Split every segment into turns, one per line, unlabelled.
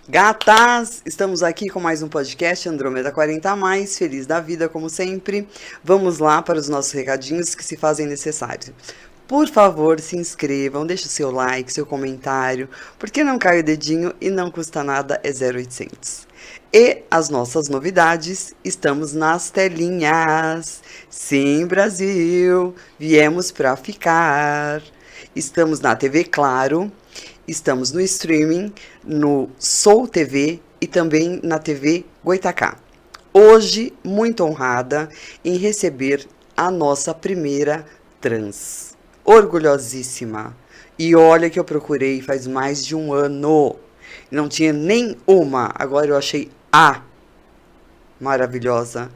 Gatas, estamos aqui com mais um podcast Andrômeda 40+, feliz da vida como sempre. Vamos lá para os nossos recadinhos que se fazem necessários. Por favor, se inscrevam, deixe o seu like, seu comentário, porque não cai o dedinho e não custa nada, é 0800. E as nossas novidades, estamos nas telinhas. Sim, Brasil, viemos para ficar. Estamos na TV Claro. Estamos no streaming, no Soul TV e também na TV Goitacá. Hoje, muito honrada em receber a nossa primeira trans. Orgulhosíssima. E olha que eu procurei faz mais de um ano. Não tinha nem uma. Agora eu achei a maravilhosa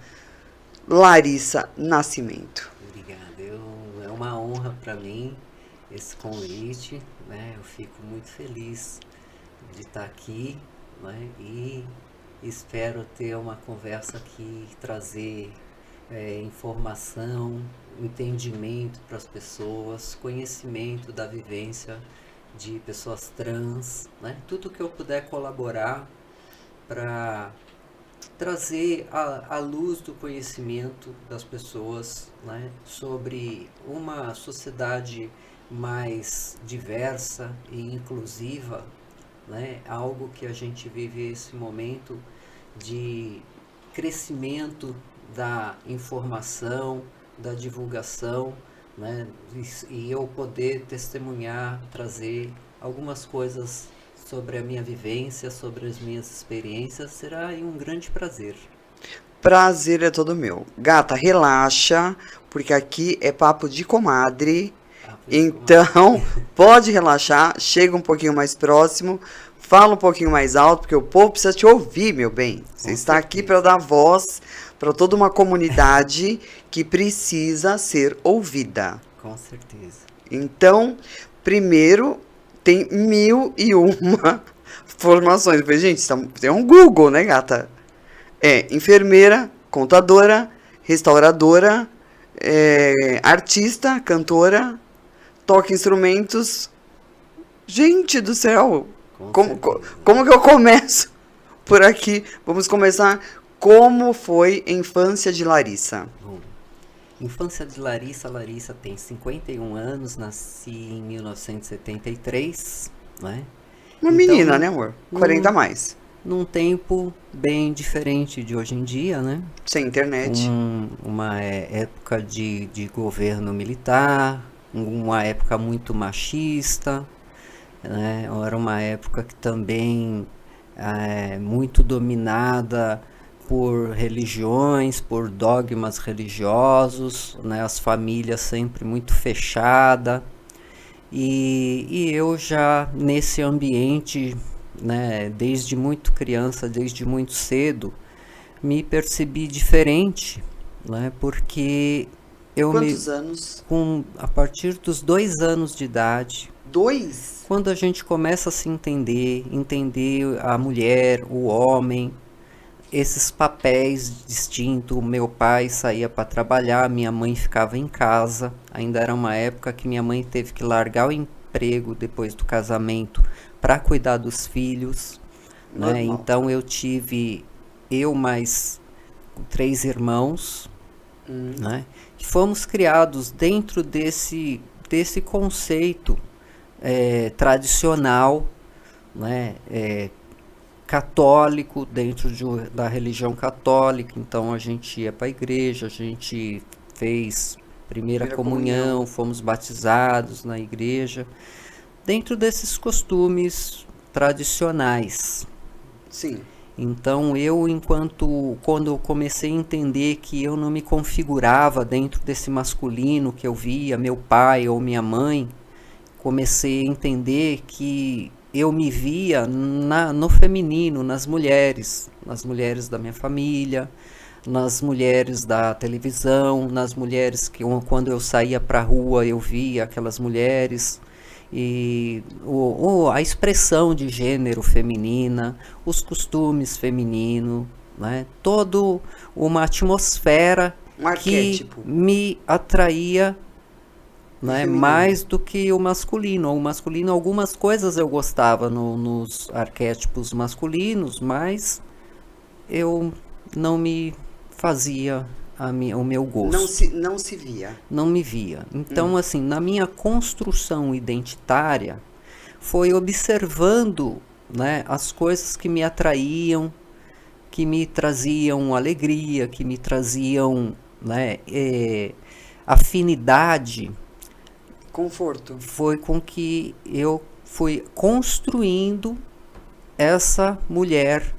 Larissa Nascimento.
Obrigado. É uma honra para mim esse convite. Eu fico muito feliz de estar aqui, e espero ter uma conversa aqui, trazer informação, entendimento para as pessoas, conhecimento da vivência de pessoas trans, tudo que eu puder colaborar para trazer a luz do conhecimento das pessoas, sobre uma sociedade mais diversa e inclusiva, algo que a gente vive esse momento de crescimento da informação, da divulgação, e eu poder testemunhar, trazer algumas coisas sobre a minha vivência, sobre as minhas experiências, será um grande prazer.
Prazer é todo meu. Gata, relaxa, porque aqui é papo de comadre. Então, pode relaxar, chega um pouquinho mais próximo, fala um pouquinho mais alto, porque o povo precisa te ouvir, meu bem. Você está aqui para dar voz para toda uma comunidade que precisa ser ouvida.
Com certeza.
Então, primeiro, tem 1001 formações. Eu falei, gente, tem um Google, né, gata? Enfermeira, contadora, restauradora, artista, cantora, toca instrumentos. Gente do céu, como que eu começo por aqui? Vamos começar. Como foi a infância de Larissa?
Bom, infância de Larissa tem 51 anos, nasci em 1973,
Uma
então,
menina, né, amor? 40+.
Num tempo bem diferente de hoje em dia,
Sem internet.
Uma época de governo militar, uma época muito machista, era uma época que também muito dominada por religiões, por dogmas religiosos, as famílias sempre muito fechadas, e eu já nesse ambiente, desde muito criança, desde muito cedo, me percebi diferente, porque
Quantos anos?
A partir dos 2 anos de idade.
2?
Quando a gente começa a se entender a mulher, o homem, esses papéis distintos. Meu pai saía para trabalhar, minha mãe ficava em casa. Ainda era uma época que minha mãe teve que largar o emprego depois do casamento para cuidar dos filhos. Então eu mais 3 irmãos, que fomos criados dentro desse conceito tradicional, católico, dentro da religião católica. Então a gente ia para a igreja, a gente fez primeira comunhão, fomos batizados na igreja, dentro desses costumes tradicionais.
Sim.
Então quando eu comecei a entender que eu não me configurava dentro desse masculino que eu via, meu pai ou minha mãe, comecei a entender que eu me via no feminino, nas mulheres da minha família, nas mulheres da televisão, nas mulheres que quando eu saía para a rua eu via aquelas mulheres. e a expressão de gênero feminina, os costumes femininos, né? Toda uma atmosfera
Um
que
arquétipo
me atraía, né,
feminino.
mais do que o masculino. O masculino, algumas coisas eu gostava nos arquétipos masculinos, mas eu não me fazia o meu gosto.
Não se via.
Não me via. Então, assim, na minha construção identitária, foi observando, né, as coisas que me atraíam, que me traziam alegria, que me traziam, né, afinidade,
Conforto.
foi com que eu fui construindo essa mulher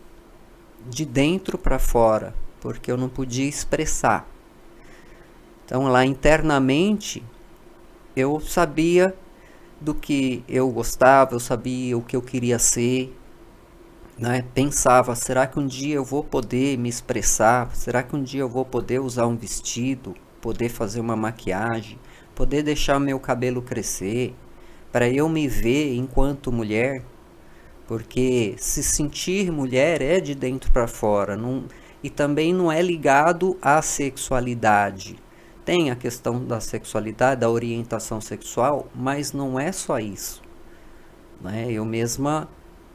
de dentro para fora, porque eu não podia expressar. Então, lá internamente, eu sabia do que eu gostava, eu sabia o que eu queria ser, né? Pensava, será que um dia eu vou poder me expressar? Será que um dia eu vou poder usar um vestido, poder fazer uma maquiagem, poder deixar meu cabelo crescer, para eu me ver enquanto mulher? Porque se sentir mulher é de dentro para fora, e também não é ligado à sexualidade. Tem a questão da sexualidade, da orientação sexual, mas não é só isso, né?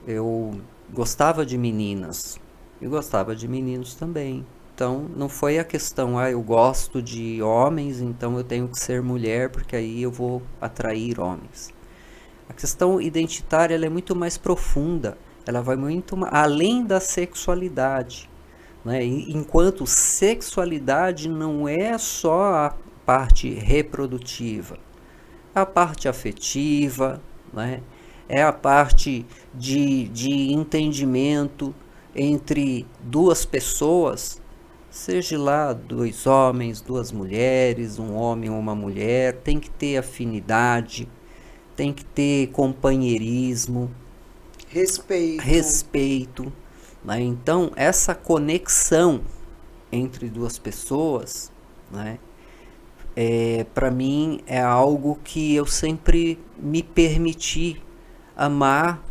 Eu gostava de meninas e gostava de meninos também. Então não foi a questão, eu gosto de homens, então eu tenho que ser mulher porque aí eu vou atrair homens. A questão identitária, ela é muito mais profunda, ela vai muito além da sexualidade, né? Enquanto sexualidade não é só a parte reprodutiva, é a parte afetiva, né? É a parte de entendimento entre duas pessoas, seja lá dois homens, duas mulheres, um homem ou uma mulher, tem que ter afinidade, tem que ter companheirismo, respeito, né? Então, essa conexão entre duas pessoas, né, para mim é algo que eu sempre me permiti amar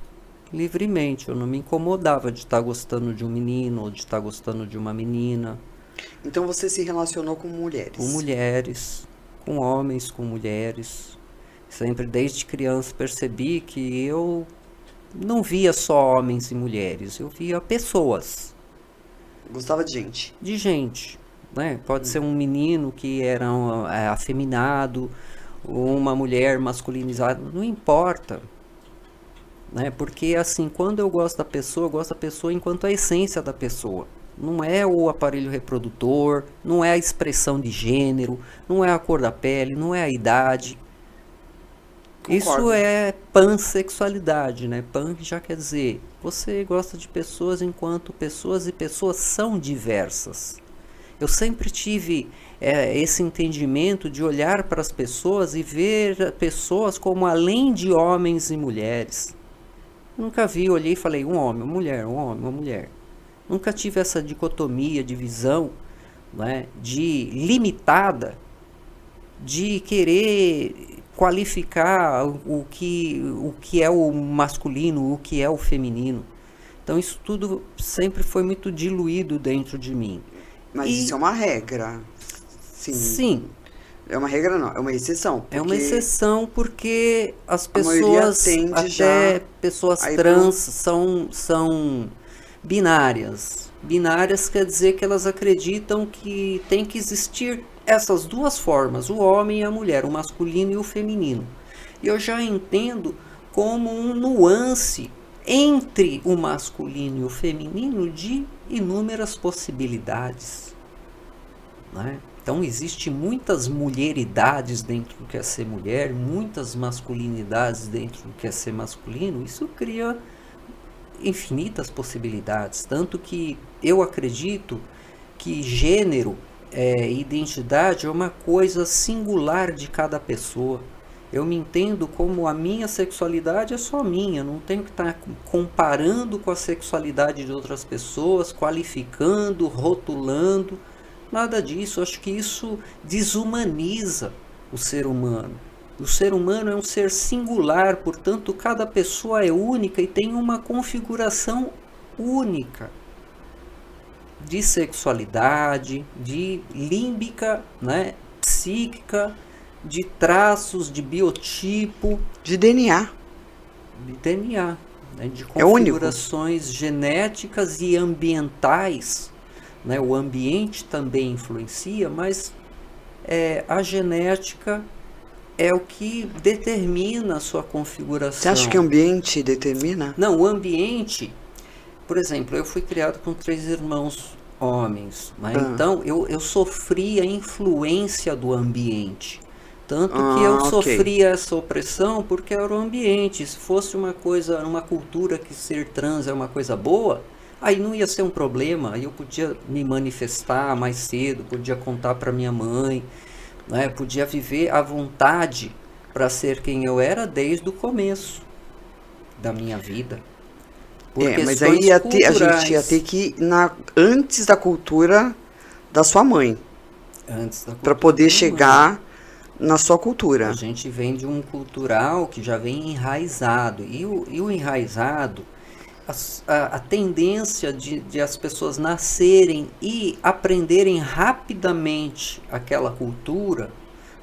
livremente. Eu não me incomodava de estar gostando de um menino ou de estar gostando de uma menina.
Então você se relacionou com mulheres?
Com mulheres, com homens, com mulheres. Sempre desde criança percebi que eu não via só homens e mulheres, eu via pessoas.
Gostava de gente?
De gente, né? Pode ser um menino que era afeminado, ou uma mulher masculinizada, não importa. Né? Porque assim, quando eu gosto da pessoa, eu gosto da pessoa enquanto a essência da pessoa. Não é o aparelho reprodutor, não é a expressão de gênero, não é a cor da pele, não é a idade.
Concordo.
Isso é pansexualidade, né? Pan já quer dizer, você gosta de pessoas enquanto pessoas, e pessoas são diversas. Eu sempre tive esse entendimento de olhar para as pessoas e ver pessoas como além de homens e mulheres. Nunca vi, olhei e falei, um homem, uma mulher, um homem, uma mulher. Nunca tive essa dicotomia, divisão, né, limitada, de querer qualificar o que é o masculino, o que é o feminino. Então isso tudo sempre foi muito diluído dentro de mim.
Mas isso é uma regra.
Sim.
É uma regra não, é uma exceção.
É uma exceção porque as pessoas, pessoas trans, são binárias. Binárias quer dizer que elas acreditam que tem que existir essas duas formas, o homem e a mulher, o masculino e o feminino. E eu já entendo como um nuance entre o masculino e o feminino de inúmeras possibilidades, né? Então existem muitas mulheridades dentro do que é ser mulher, muitas masculinidades dentro do que é ser masculino. Isso cria infinitas possibilidades, tanto que eu acredito que gênero, identidade é uma coisa singular de cada pessoa. Eu me entendo como a minha sexualidade é só minha, não tenho que estar comparando com a sexualidade de outras pessoas, qualificando, rotulando, nada disso. Acho que isso desumaniza o ser humano, O ser humano é um ser singular, portanto, cada pessoa é única e tem uma configuração única de sexualidade, de límbica, né, psíquica, de traços, de biotipo,
De DNA.
de DNA, né, de
É único.
configurações genéticas e ambientais. Né? O ambiente também influencia, mas a genética é o que determina a sua configuração.
Você acha que o ambiente determina?
Não, o ambiente, por exemplo, eu fui criado com 3 irmãos homens, né? Então eu sofri a influência do ambiente. Tanto que eu sofria essa opressão porque era o ambiente. Se fosse uma coisa, uma cultura que ser trans é uma coisa boa, aí não ia ser um problema. Aí eu podia me manifestar mais cedo, podia contar para minha mãe, né? Podia viver à vontade para ser quem eu era desde o começo da minha vida.
Mas aí a gente ia ter que ir antes da cultura da sua mãe. Para poder chegar na sua cultura.
A gente vem de um cultural que já vem enraizado. E o enraizado, a tendência de as pessoas nascerem e aprenderem rapidamente aquela cultura,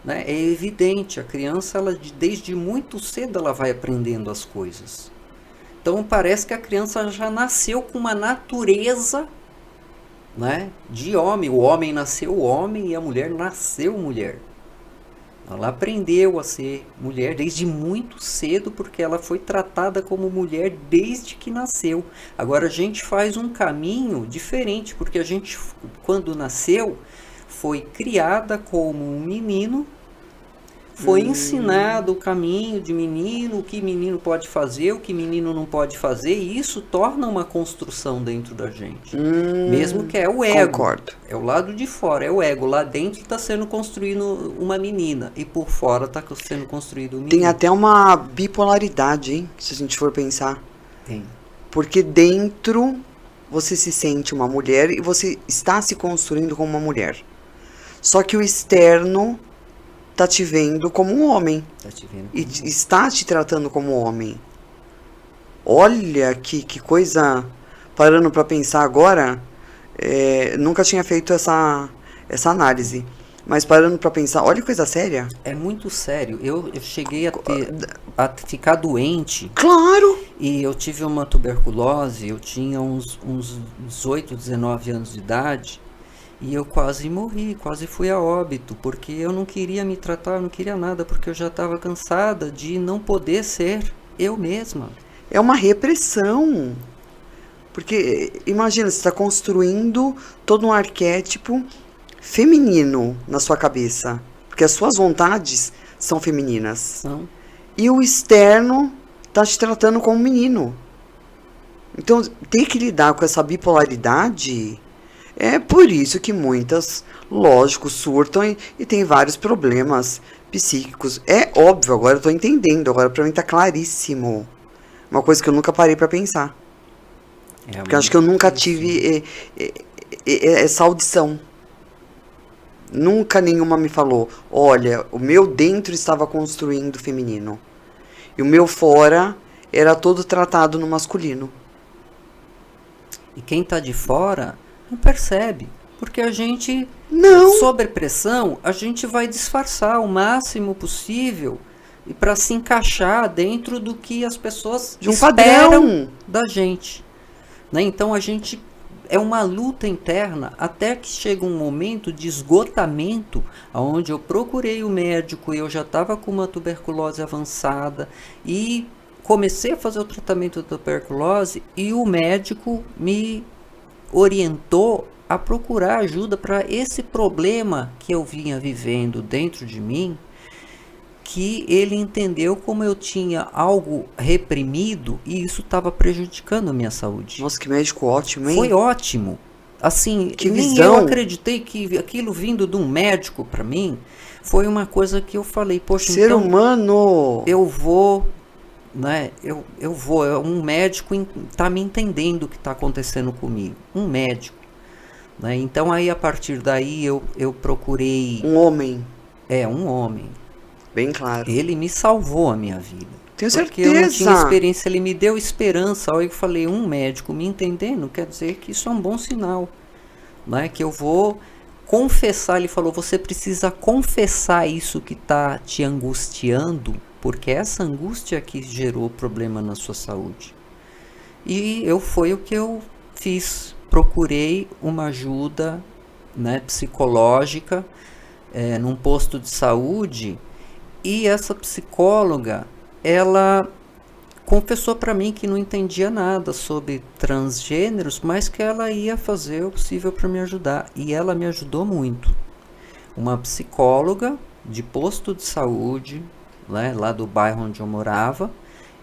né, é evidente. A criança, desde muito cedo, ela vai aprendendo as coisas. Então parece que a criança já nasceu com uma natureza, né, de homem. O homem nasceu homem e a mulher nasceu mulher. Ela aprendeu a ser mulher desde muito cedo porque ela foi tratada como mulher desde que nasceu. Agora a gente faz um caminho diferente, porque a gente, quando nasceu, foi criada como um menino, foi ensinado o caminho de menino, o que menino pode fazer, o que menino não pode fazer, e isso torna uma construção dentro da gente. Mesmo que é o ego.
Concordo.
É o lado de fora, é o ego. Lá dentro está sendo construído uma menina, e por fora está sendo construído um menino.
Tem até uma bipolaridade, hein? Se a gente for pensar.
Tem.
Porque dentro você se sente uma mulher e você está se construindo como uma mulher. Só que o externo tá te vendo como um homem.
Tá te vendo
e está te tratando como homem. Olha que coisa. Parando para pensar agora, nunca tinha feito essa análise. Mas parando para pensar, olha que coisa séria.
É muito sério. Eu cheguei a ficar doente.
Claro!
E eu tive uma tuberculose, eu tinha uns 18, 19 anos de idade. E eu quase morri, quase fui a óbito, porque eu não queria me tratar, eu não queria nada, porque eu já estava cansada de não poder ser eu mesma.
É uma repressão. Porque, imagina, você está construindo todo um arquétipo feminino na sua cabeça. Porque as suas vontades são femininas.
São.
E o externo está te tratando como menino. Então, ter que lidar com essa bipolaridade... É por isso que muitas, lógico, surtam e tem vários problemas psíquicos. É óbvio, agora eu estou entendendo, agora para mim está claríssimo. Uma coisa que eu nunca parei para pensar. Porque eu acho que eu nunca tive essa audição. Nunca nenhuma me falou, olha, o meu dentro estava construindo o feminino. E o meu fora era todo tratado no masculino.
E quem está de fora... não percebe, porque a gente, sob pressão, a gente vai disfarçar o máximo possível e para se encaixar dentro do que as pessoas
de um
esperam
padrão
da gente, né? Então a gente é uma luta interna até que chega um momento de esgotamento, onde eu procurei o médico e eu já estava com uma tuberculose avançada e comecei a fazer o tratamento da tuberculose e o médico me orientou a procurar ajuda para esse problema que eu vinha vivendo dentro de mim, que ele entendeu como eu tinha algo reprimido e isso estava prejudicando a minha saúde.
Nossa, que médico ótimo, hein?
Foi ótimo. Assim,
que
nem
visão.
Eu acreditei que aquilo vindo de um médico para mim foi uma coisa que eu falei, poxa,
ser
então
humano.
Eu vou... né? Eu vou, um médico está me entendendo o que está acontecendo comigo, um médico, né? Então aí a partir daí eu procurei
um homem,
um homem,
Bem claro.
Ele me salvou a minha vida.
Tenho
Porque eu não tinha
certeza.
experiência, ele me deu esperança. Aí eu falei, um médico me entendendo, quer dizer que isso é um bom sinal, né? Que eu vou confessar. Ele falou, você precisa confessar isso que está te angustiando, porque essa angústia que gerou problema na sua saúde. E foi o que eu fiz. Procurei uma ajuda, né, psicológica, num posto de saúde, e essa psicóloga, ela confessou para mim que não entendia nada sobre transgêneros, mas que ela ia fazer o possível para me ajudar. E ela me ajudou muito. Uma psicóloga de posto de saúde, né, lá do bairro onde eu morava,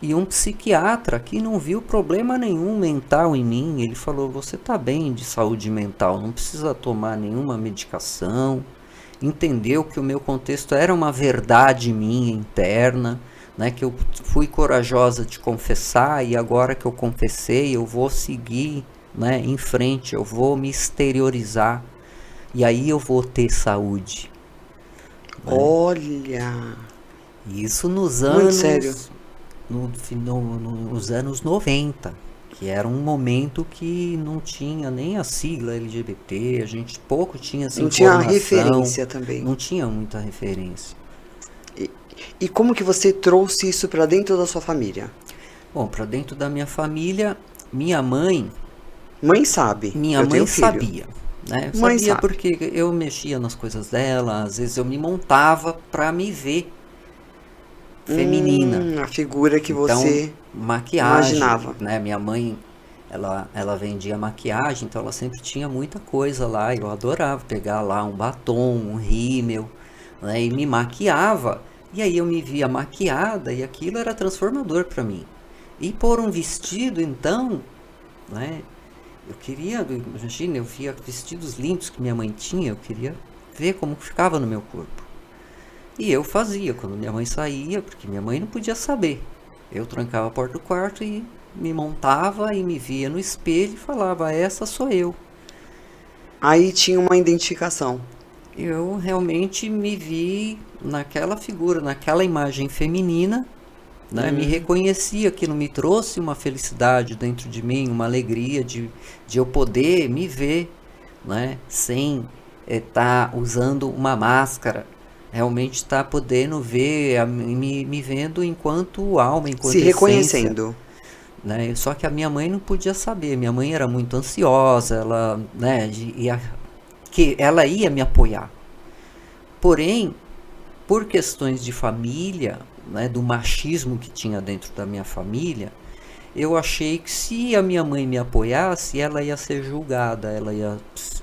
e um psiquiatra que não viu problema nenhum mental em mim. Ele falou, você está bem de saúde mental, não precisa tomar nenhuma medicação. Entendeu que o meu contexto era uma verdade minha interna, né, que eu fui corajosa de confessar, e agora que eu confessei, eu vou seguir, né, em frente, eu vou me exteriorizar, e aí eu vou ter saúde. Né?
Olha.
Isso nos
Muito
anos,
sério.
nos anos 90, que era um momento que não tinha nem a sigla LGBT, a gente pouco tinha essa
Não tinha a
informação,
referência também.
não tinha muita referência.
E como que você trouxe isso para dentro da sua família?
Bom, para dentro da minha família, minha mãe
Mãe sabe. Eu tenho filho.
sabia, né? Eu
Mãe
sabia
sabe.
porque eu mexia nas coisas dela, às vezes eu me montava para me ver feminina.
A figura que
Então,
você
maquiagem,
imaginava.
né? Minha mãe, ela vendia maquiagem, então ela sempre tinha muita coisa lá. Eu adorava pegar lá um batom, um rímel, né? E me maquiava. E aí eu me via maquiada e aquilo era transformador para mim. E pôr um vestido, então, né? Eu queria, imagina, eu via vestidos lindos que minha mãe tinha, eu queria ver como ficava no meu corpo. E eu fazia quando minha mãe saía, porque minha mãe não podia saber. Eu trancava a porta do quarto e me montava e me via no espelho e falava, essa sou eu.
Aí tinha uma identificação.
Eu realmente me vi naquela figura, naquela imagem feminina, né? Me reconhecia, aquilo me trouxe uma felicidade dentro de mim, uma alegria de eu poder me ver, né? Sem estar usando uma máscara. Realmente estar podendo ver, me vendo enquanto alma, enquanto
Se
essência.
reconhecendo.
Né? Só que a minha mãe não podia saber. Minha mãe era muito ansiosa, ela, né, que ela ia me apoiar. Porém, por questões de família, né, do machismo que tinha dentro da minha família, eu achei que se a minha mãe me apoiasse, ela ia ser julgada,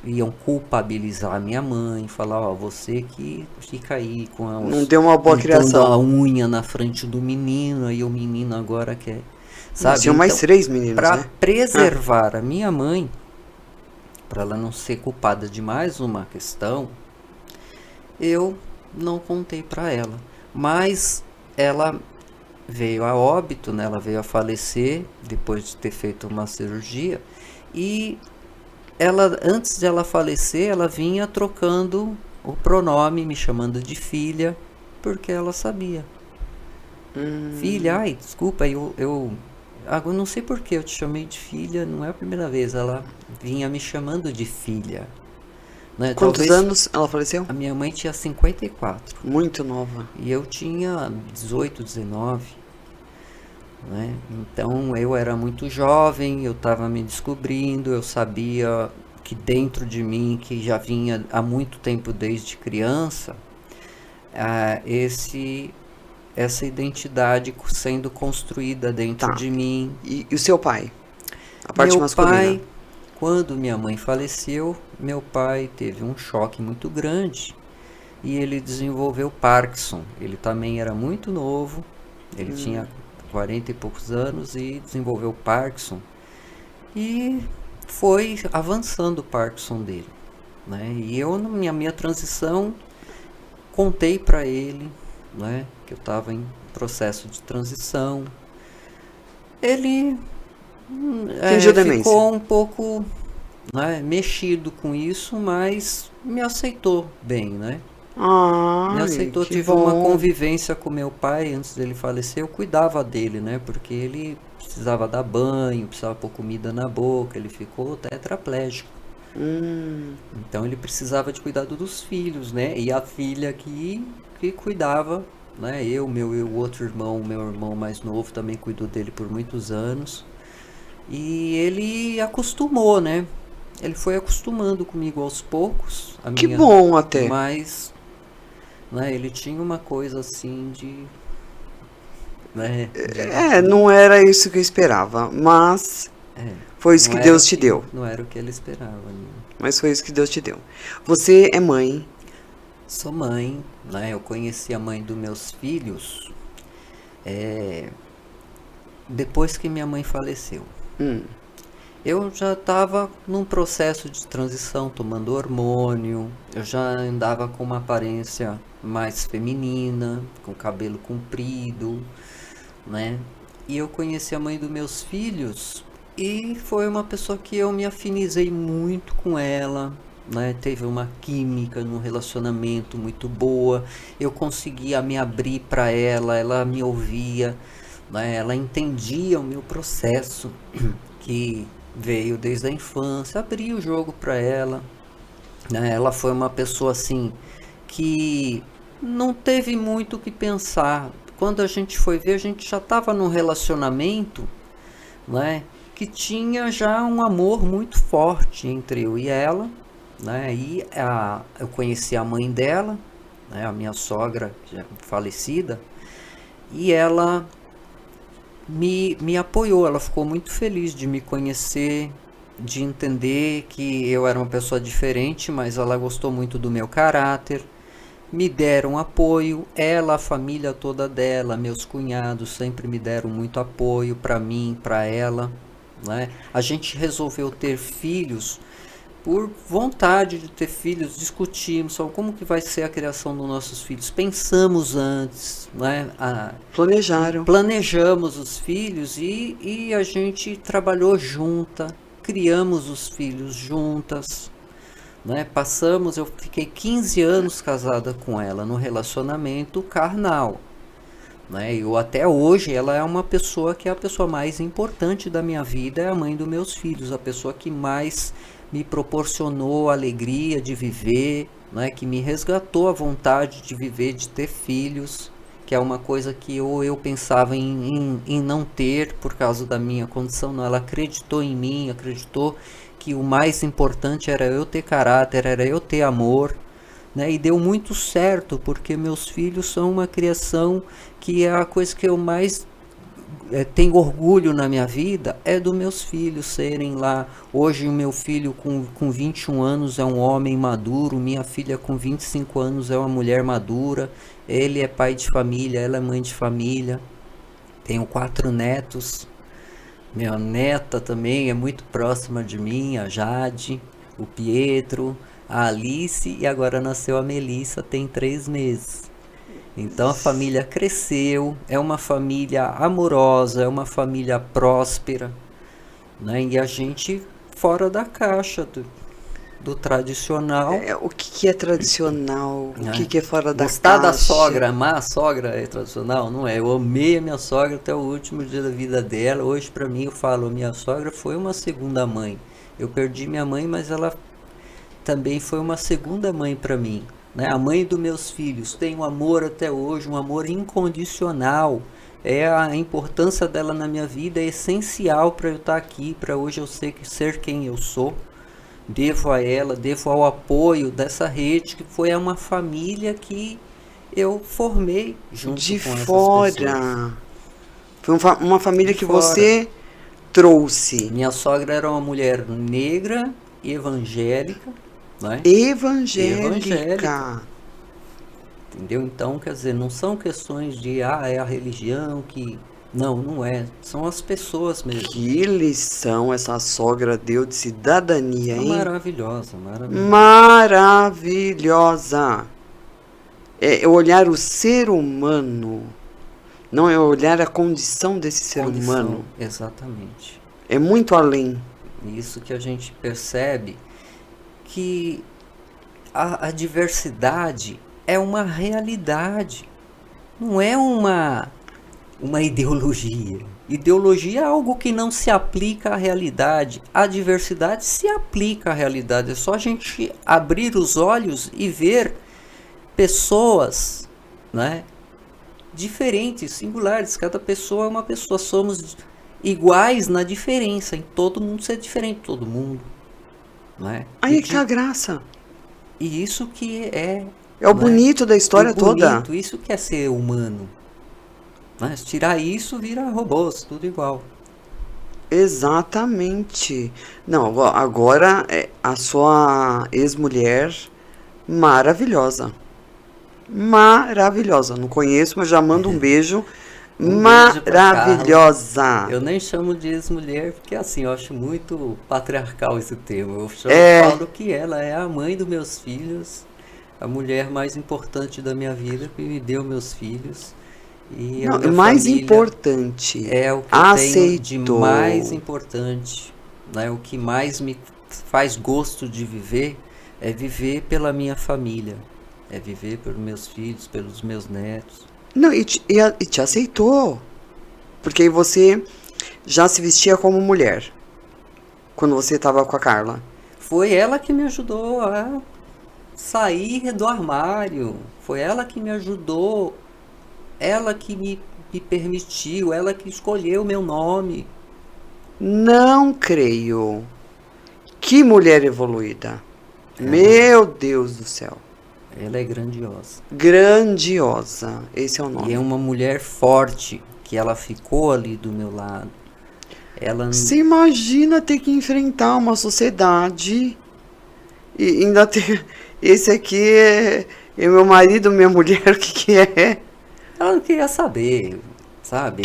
iam culpabilizar a minha mãe, falar, ó, você que fica aí com
Não deu uma boa
pintando
criação.
a unha na frente do menino, aí o menino agora quer, sabe?
Tinham mais 3 meninos,
para
né?
preservar a minha mãe, para ela não ser culpada de mais uma questão, eu não contei para ela. Mas ela veio a óbito, né? Ela veio a falecer depois de ter feito uma cirurgia. E ela, antes de ela falecer, ela vinha trocando o pronome, me chamando de filha, porque ela sabia. Filha, ai, desculpa, eu não sei por que eu te chamei de filha, não é a primeira vez. Ela vinha me chamando de filha. Né?
Quantos
Talvez
anos ela faleceu?
a minha mãe tinha 54
Muito nova.
e eu tinha 18, 19. Né? Então eu era muito jovem, eu estava me descobrindo, eu sabia que dentro de mim, que já vinha há muito tempo desde criança, essa identidade sendo construída dentro
Tá.
de mim.
E o seu pai? A parte
Meu
masculina.
pai, quando minha mãe faleceu, meu pai teve um choque muito grande e ele desenvolveu Parkinson. Ele também era muito novo, ele tinha 40 e poucos anos e desenvolveu Parkinson. E foi avançando o Parkinson dele. Né? E eu, na minha transição, contei para ele, né, que eu estava em processo de transição. Ele
Fingiu demência.
ficou um pouco, né, mexido com isso, mas me aceitou bem, né? Me
Ai,
aceitou,
que
tive uma
bom.
convivência com meu pai antes dele falecer, eu cuidava dele, né? Porque ele precisava dar banho, precisava pôr comida na boca, ele ficou tetraplégico.
Hum,
Então ele precisava de cuidado dos filhos, né? E a filha que cuidava, né? O outro irmão, meu irmão mais novo também cuidou dele por muitos anos. E ele acostumou, né? Ele foi acostumando comigo aos poucos, a
que
minha,
bom até.
mas, né, ele tinha uma coisa assim né,
Não era isso que eu esperava, mas
é,
foi isso que Deus te deu.
não era o que ele esperava, né?
Mas foi isso que Deus te deu. Você é mãe.
Sou mãe, né? Eu conheci a mãe dos meus filhos depois que minha mãe faleceu.
Hum,
Eu já estava num processo de transição, tomando hormônio, eu já andava com uma aparência mais feminina, com cabelo comprido, né? E eu conheci a mãe dos meus filhos e foi uma pessoa que eu me afinizei muito com ela, né? Teve uma química no relacionamento muito boa. Eu conseguia me abrir para ela, ela me ouvia, né? Ela entendia o meu processo que veio desde a infância, abri o jogo para ela, né? Ela foi uma pessoa assim que não teve muito o que pensar. Quando a gente foi ver, a gente já estava num relacionamento, né, que tinha já um amor muito forte entre eu e ela, né? Eu conheci a mãe dela, né, a minha sogra já falecida, e ela me apoiou, ela ficou muito feliz de me conhecer, de entender que eu era uma pessoa diferente, mas ela gostou muito do meu caráter, me deram apoio, ela, a família toda dela, meus cunhados sempre me deram muito apoio para mim, para ela, né? A gente resolveu ter filhos por vontade de ter filhos, discutimos sobre como que vai ser a criação dos nossos filhos, pensamos antes, né?
planejaram.
Planejamos os filhos e a gente trabalhou junta, criamos os filhos juntas, né? Eu fiquei 15 anos casada com ela no relacionamento carnal, né? Eu até hoje ela é uma pessoa que é a pessoa mais importante da minha vida, é a mãe dos meus filhos, a pessoa que mais me proporcionou a alegria de viver, né? Que me resgatou a vontade de viver, de ter filhos, que é uma coisa que eu pensava em não ter por causa da minha condição, não, ela acreditou em mim, acreditou que o mais importante era eu ter caráter, era eu ter amor, né? E deu muito certo, porque meus filhos são uma criação que é a coisa que eu mais tenho orgulho na minha vida, é dos meus filhos serem lá. Hoje o meu filho com 21 anos é um homem maduro, minha filha com 25 anos é uma mulher madura, ele é pai de família, ela é mãe de família, tenho 4 netos. Minha neta também é muito próxima de mim, a Jade, o Pietro, a Alice e agora nasceu a Melissa, tem 3 meses. Então a família cresceu, é uma família amorosa, é uma família próspera, né? E a gente fora da caixa do tradicional,
O que que é tradicional? O
né?
que é fora da
Gostar da
caixa?
sogra, amar a sogra é tradicional? Não é. Eu amei a minha sogra até o último dia da vida dela. Hoje, para mim, eu falo, minha sogra foi uma segunda mãe. Eu perdi minha mãe, mas ela também foi uma segunda mãe para mim, né? A mãe dos meus filhos tem um amor até hoje, um amor incondicional. A importância dela na minha vida é essencial para eu estar aqui, para hoje eu ser quem eu sou. Devo a ela, devo ao apoio dessa rede que foi uma família que eu formei junto
De
com essas pessoas.
fora. Foi uma família
De
que
fora.
você trouxe.
Minha sogra era uma mulher negra, evangélica, né? Evangélica,
Evangélica.
entendeu? Então, quer dizer, não são questões de, é a religião que... Não, não é. São as pessoas mesmo.
Que lição essa sogra deu de cidadania,
É
hein?
maravilhosa, maravilhosa.
Maravilhosa. É olhar o ser humano, não é olhar a condição desse ser
Condição,
humano.
exatamente.
É muito além.
Isso que a gente percebe que a diversidade é uma realidade, não é uma ideologia. Ideologia é algo que não se aplica à realidade. A diversidade se aplica à realidade. É só a gente abrir os olhos e ver pessoas, né, diferentes, singulares. Cada pessoa é uma pessoa. Somos iguais na diferença. Em todo mundo ser diferente de todo mundo, né?
Aí que tá a graça.
E isso que é...
É o bonito da história toda.
Isso que é ser humano. Mas tirar isso, vira robôs, tudo igual.
Exatamente. Não, agora a sua ex-mulher, maravilhosa. Maravilhosa. Não conheço, mas já mando um beijo. Maravilhosa.
Eu nem chamo de ex-mulher, porque assim, eu acho muito patriarcal esse termo. Eu falo que ela é a mãe dos meus filhos, a mulher mais importante da minha vida, que me deu meus filhos. E
não, mais importante,
é o que eu tenho de mais importante, né? O que mais me faz gosto de viver é viver pela minha família, é viver pelos meus filhos, pelos meus netos.
Não, e te aceitou, porque você já se vestia como mulher quando você estava com a Carla.
Foi ela que me ajudou a sair do armário, foi ela que me ajudou. Ela que me permitiu, ela que escolheu o meu nome.
Não creio. Que mulher evoluída. Meu Deus do céu.
Ela é grandiosa.
Grandiosa, esse é o nome.
E é uma mulher forte, que ela ficou ali do meu lado.
Você imagina ter que enfrentar uma sociedade e ainda ter... Esse aqui é meu marido, minha mulher, o que é?
Ela não queria saber, sabe?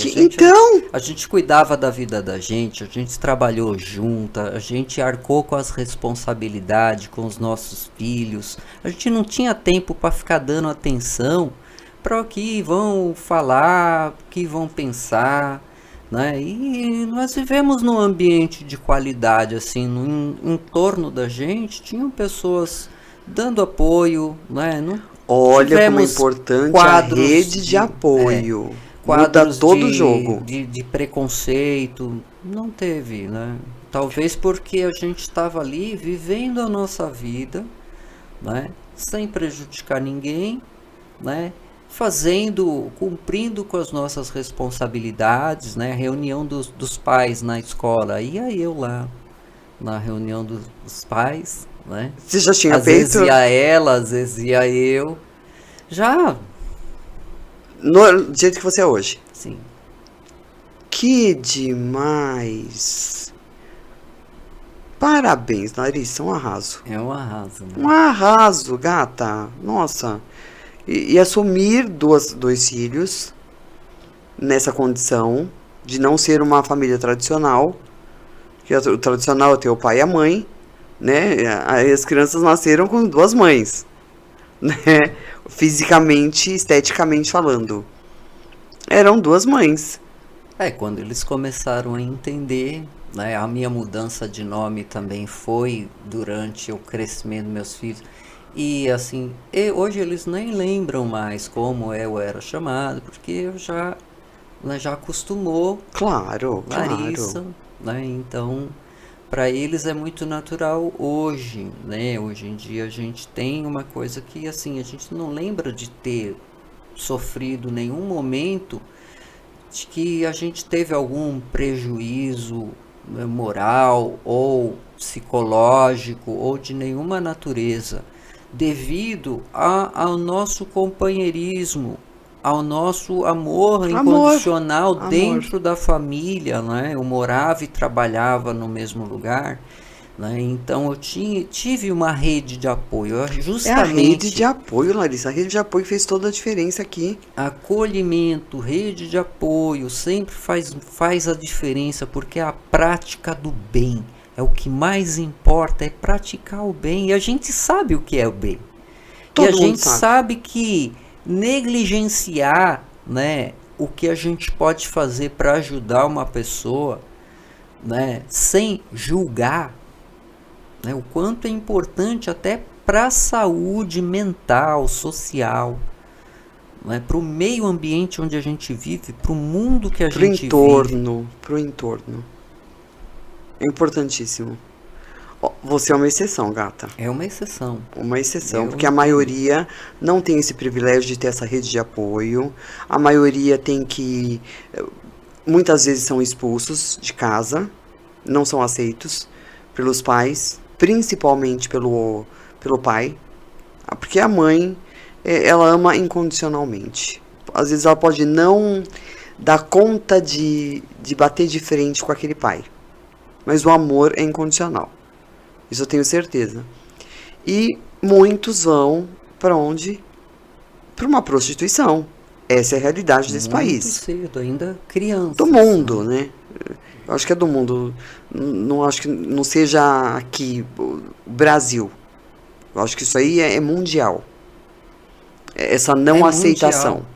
A gente cuidava da vida da gente, a gente trabalhou junto, a gente arcou com as responsabilidades, com os nossos filhos. A gente não tinha tempo para ficar dando atenção para o que vão falar, o que vão pensar, né? E nós vivemos num ambiente de qualidade, assim, em torno da gente, tinham pessoas dando apoio, né?
Olha como é importante a rede de apoio. Muda todo o jogo.
De preconceito. Não teve, né? Talvez porque a gente estava ali vivendo a nossa vida, né? Sem prejudicar ninguém, né? Cumprindo com as nossas responsabilidades, né? Reunião dos pais na escola. Ia eu lá na reunião dos pais, né?
Você já tinha
feito? Às vezes ia ela, às vezes ia eu. Já.
Do jeito que você é hoje.
Sim.
Que demais. Parabéns, Larissa, um arraso.
É um arraso, né?
Um arraso, gata. Nossa. E assumir dois filhos nessa condição de não ser uma família tradicional. Que o tradicional é ter o pai e a mãe, né? As crianças nasceram com duas mães, né? Fisicamente, esteticamente falando. Eram duas mães.
Quando eles começaram a entender, né? A minha mudança de nome também foi durante o crescimento dos meus filhos. E assim, hoje eles nem lembram mais como eu era chamado, porque já acostumou.
Claro,
Larissa, né? Então, para eles é muito natural hoje, né? Hoje em dia a gente tem uma coisa que assim, a gente não lembra de ter sofrido nenhum momento de que a gente teve algum prejuízo moral ou psicológico ou de nenhuma natureza devido ao nosso companheirismo, ao nosso amor incondicional dentro da família, né? Eu morava e trabalhava no mesmo lugar, né? Então eu tive uma rede de apoio, justamente.
É a rede de apoio, Larissa. A rede de apoio fez toda a diferença aqui.
Acolhimento, rede de apoio sempre faz a diferença, porque é a prática do bem. É o que mais importa, é praticar o bem. E a gente sabe o que é o bem. E a gente sabe que negligenciar, né, o que a gente pode fazer para ajudar uma pessoa, né, sem julgar, né, o quanto é importante até para a saúde mental, social, né? Para o meio ambiente onde a gente vive, para o mundo que a
Pro
gente vive.
entorno, pro entorno. É importantíssimo. Ó, você é uma exceção, gata.
É uma exceção.
Uma exceção,
Eu
porque a
entendo.
maioria não tem esse privilégio de ter essa rede de apoio. A maioria tem que, muitas vezes são expulsos de casa, não são aceitos pelos pais, principalmente pelo pai, porque a mãe, ela ama incondicionalmente. Às vezes ela pode não dar conta de bater de frente com aquele pai, mas o amor é incondicional. Isso eu tenho certeza. E muitos vão para onde? Para uma prostituição. Essa é a realidade desse
Muito
país.
cedo, ainda crianças.
Do mundo, né? Eu acho que é do mundo. Não acho que não seja aqui, o Brasil. Eu acho que isso aí é mundial. Essa não
É
aceitação.
mundial.